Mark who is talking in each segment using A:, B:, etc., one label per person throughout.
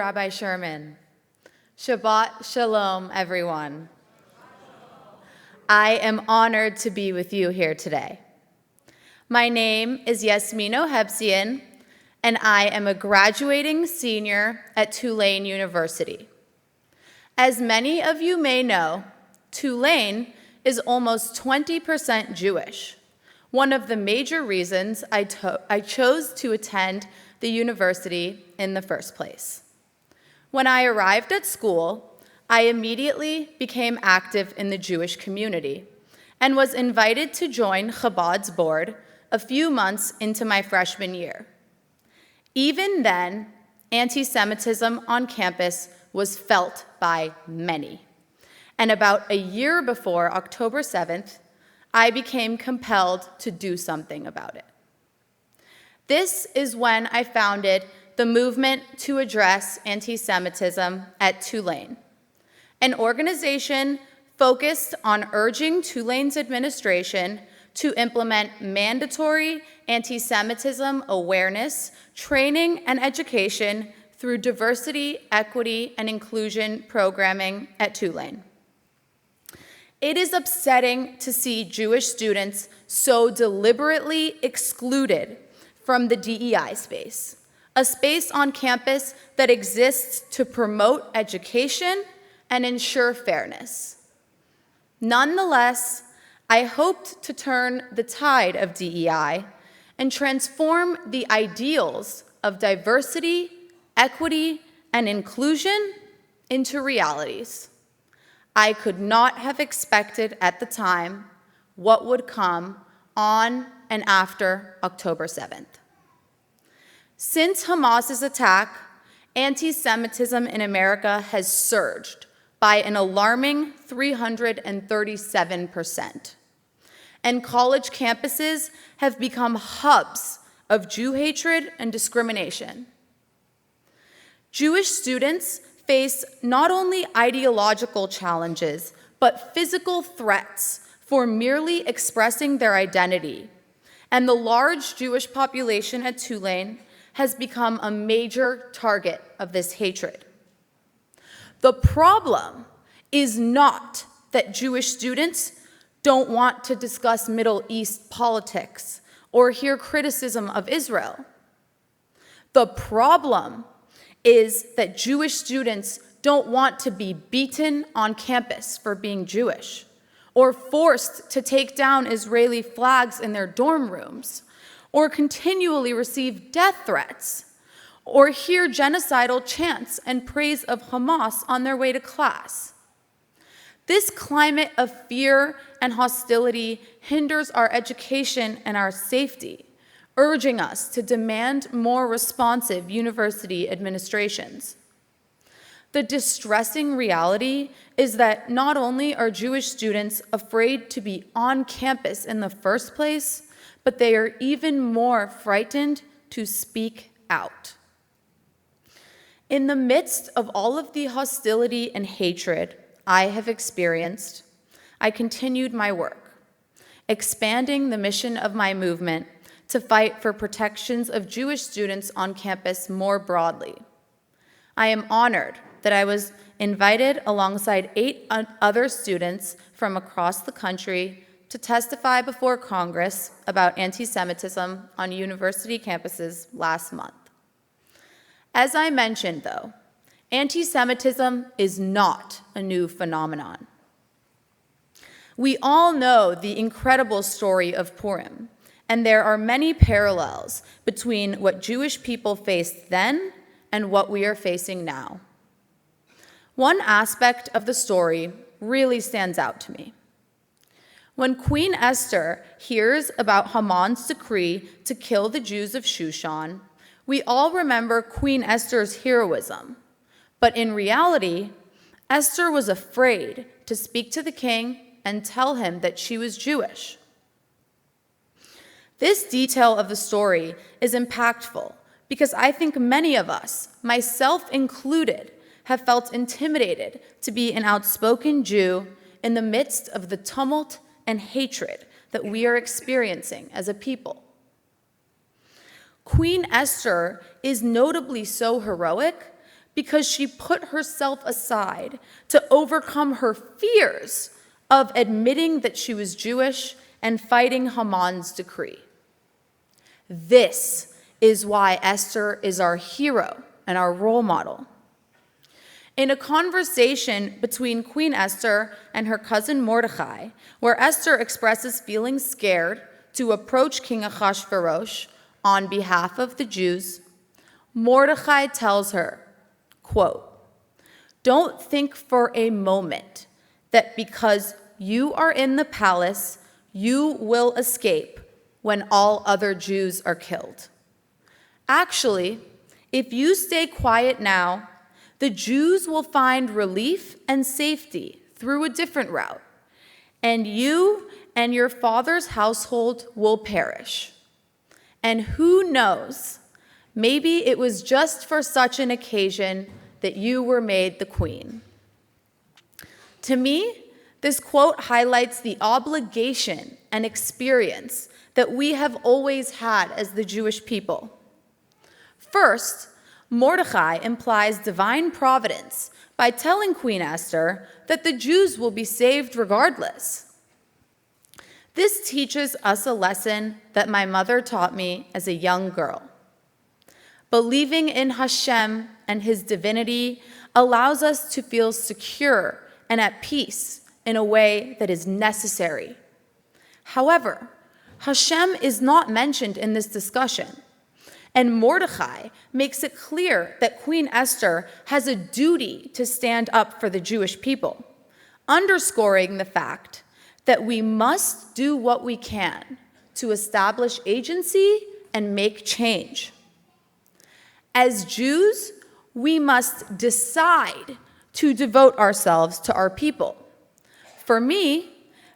A: Rabbi Sherman. Shabbat Shalom, everyone. I am honored to be with you here today. My name is Yasmeen Ohebsion, and I am a graduating senior at Tulane University. As many of you may know, Tulane is almost 20% Jewish, one of the major reasons I chose to attend the university in the first place. When I arrived at school, I immediately became active in the Jewish community and was invited to join Chabad's board a few months into my freshman year. Even then, anti-Semitism on campus was felt by many. And about a year before October 7th, I became compelled to do something about it. This is when I founded the Movement to Address Anti-Semitism at Tulane, an organization focused on urging Tulane's administration to implement mandatory anti-Semitism awareness, training, and education through diversity, equity, and inclusion programming at Tulane. It is upsetting to see Jewish students so deliberately excluded from the DEI space, a space on campus that exists to promote education and ensure fairness. Nonetheless, I hoped to turn the tide of DEI and transform the ideals of diversity, equity, and inclusion into realities. I could not have expected at the time what would come on and after October 7th. Since Hamas's attack, anti-Semitism in America has surged by an alarming 337%. And college campuses have become hubs of Jew hatred and discrimination. Jewish students face not only ideological challenges, but physical threats for merely expressing their identity. And the large Jewish population at Tulane has become a major target of this hatred. The problem is not that Jewish students don't want to discuss Middle East politics or hear criticism of Israel. The problem is that Jewish students don't want to be beaten on campus for being Jewish, or forced to take down Israeli flags in their dorm rooms, or continually receive death threats, or hear genocidal chants and praise of Hamas on their way to class. This climate of fear and hostility hinders our education and our safety, urging us to demand more responsive university administrations. The distressing reality is that not only are Jewish students afraid to be on campus in the first place, but they are even more frightened to speak out. In the midst of all of the hostility and hatred I have experienced, I continued my work, expanding the mission of my movement to fight for protections of Jewish students on campus more broadly. I am honored that I was invited alongside 8 other students from across the country to testify before Congress about anti-Semitism on university campuses last month. As I mentioned, though, anti-Semitism is not a new phenomenon. We all know the incredible story of Purim, and there are many parallels between what Jewish people faced then and what we are facing now. One aspect of the story really stands out to me. When Queen Esther hears about Haman's decree to kill the Jews of Shushan, we all remember Queen Esther's heroism. But in reality, Esther was afraid to speak to the king and tell him that she was Jewish. This detail of the story is impactful because I think many of us, myself included, have felt intimidated to be an outspoken Jew in the midst of the tumult and hatred that we are experiencing as a people. Queen Esther is notably so heroic because she put herself aside to overcome her fears of admitting that she was Jewish and fighting Haman's decree. This is why Esther is our hero and our role model. In a conversation between Queen Esther and her cousin Mordecai, where Esther expresses feeling scared to approach King Ahasuerus on behalf of the Jews, Mordecai tells her, quote, "Don't think for a moment that because you are in the palace, you will escape when all other Jews are killed. Actually, if you stay quiet now, the Jews will find relief and safety through a different route, and you and your father's household will perish. And who knows, maybe it was just for such an occasion that you were made the queen." To me, this quote highlights the obligation and experience that we have always had as the Jewish people. First, Mordecai implies divine providence by telling Queen Esther that the Jews will be saved regardless. This teaches us a lesson that my mother taught me as a young girl. Believing in Hashem and his divinity allows us to feel secure and at peace in a way that is necessary. However, Hashem is not mentioned in this discussion, and Mordecai makes it clear that Queen Esther has a duty to stand up for the Jewish people, underscoring the fact that we must do what we can to establish agency and make change. As Jews, we must decide to devote ourselves to our people. For me,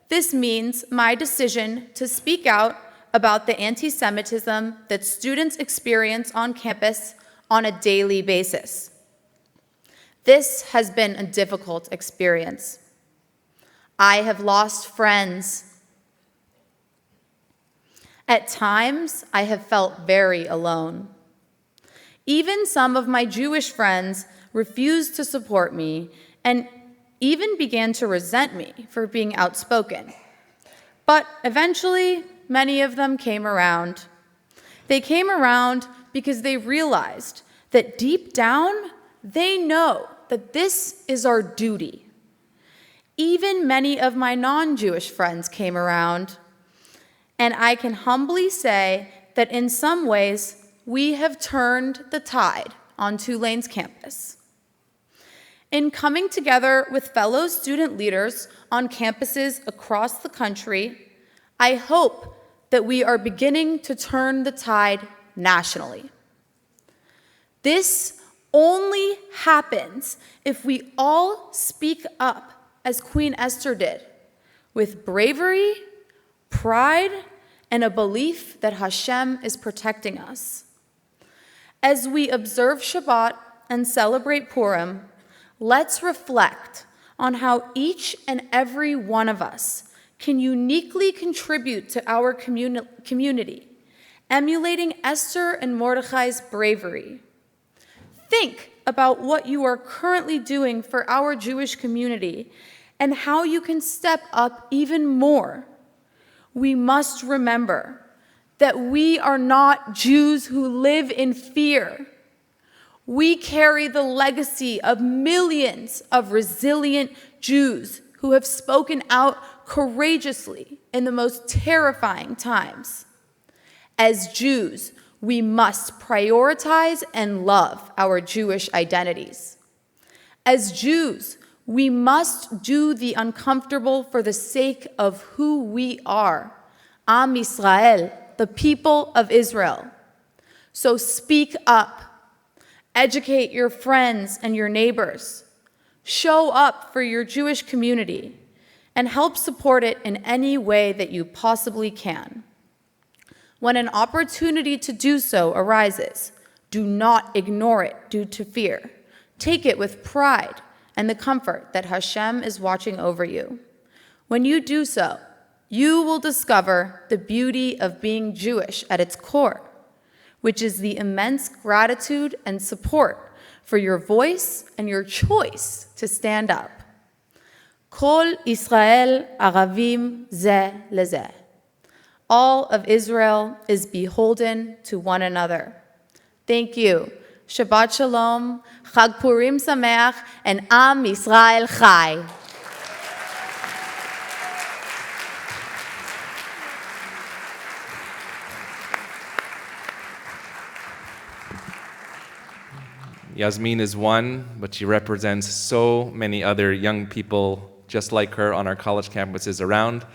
A: this means my decision to speak out about the anti-Semitism that students experience on campus on a daily basis. This has been a difficult experience. I have lost friends. At times, I have felt very alone. Even some of my Jewish friends refused to support me and even began to resent me for being outspoken. But eventually, many of them came around. They came around because they realized that deep down, they know that this is our duty. Even many of my non-Jewish friends came around, and I can humbly say that in some ways, we have turned the tide on Tulane's campus. In coming together with fellow student leaders on campuses across the country, I hope that we are beginning to turn the tide nationally. This only happens if we all speak up as Queen Esther did, with bravery, pride, and a belief that Hashem is protecting us. As we observe Shabbat and celebrate Purim, let's reflect on how each and every one of us can uniquely contribute to our community, emulating Esther and Mordecai's bravery. Think about what you are currently doing for our Jewish community and how you can step up even more. We must remember that we are not Jews who live in fear. We carry the legacy of millions of resilient Jews who have spoken out courageously in the most terrifying times. As Jews, we must prioritize and love our Jewish identities. As Jews, we must do the uncomfortable for the sake of who we are, Am Yisrael, the people of Israel. So speak up, educate your friends and your neighbors, show up for your Jewish community, and help support it in any way that you possibly can. When an opportunity to do so arises, do not ignore it due to fear. Take it with pride and the comfort that Hashem is watching over you. When you do so, you will discover the beauty of being Jewish at its core, which is the immense gratitude and support for your voice and your choice to stand up. Kol Israel Aravim ze leze. All of Israel is beholden to one another. Thank you. Shabbat Shalom, Chag Purim Sameach, and Am Yisrael Chai.
B: Yasmeen is one, but she represents so many other young people just like her on our college campuses around.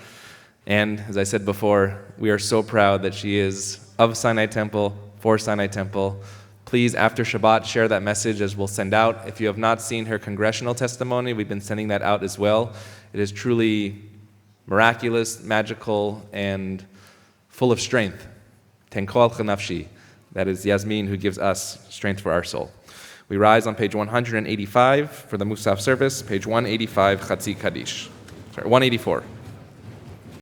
B: And as I said before, we are so proud that she is of Sinai Temple, for Sinai Temple. Please, after Shabbat, share that message as we'll send out. If you have not seen her congressional testimony, we've been sending that out as well. It is truly miraculous, magical, and full of strength. Tenkol chanafshi. That is Yasmeen who gives us strength for our soul. We rise on page 185 for the Musaf service, page 185, Chatzi Kaddish. Sorry, 184.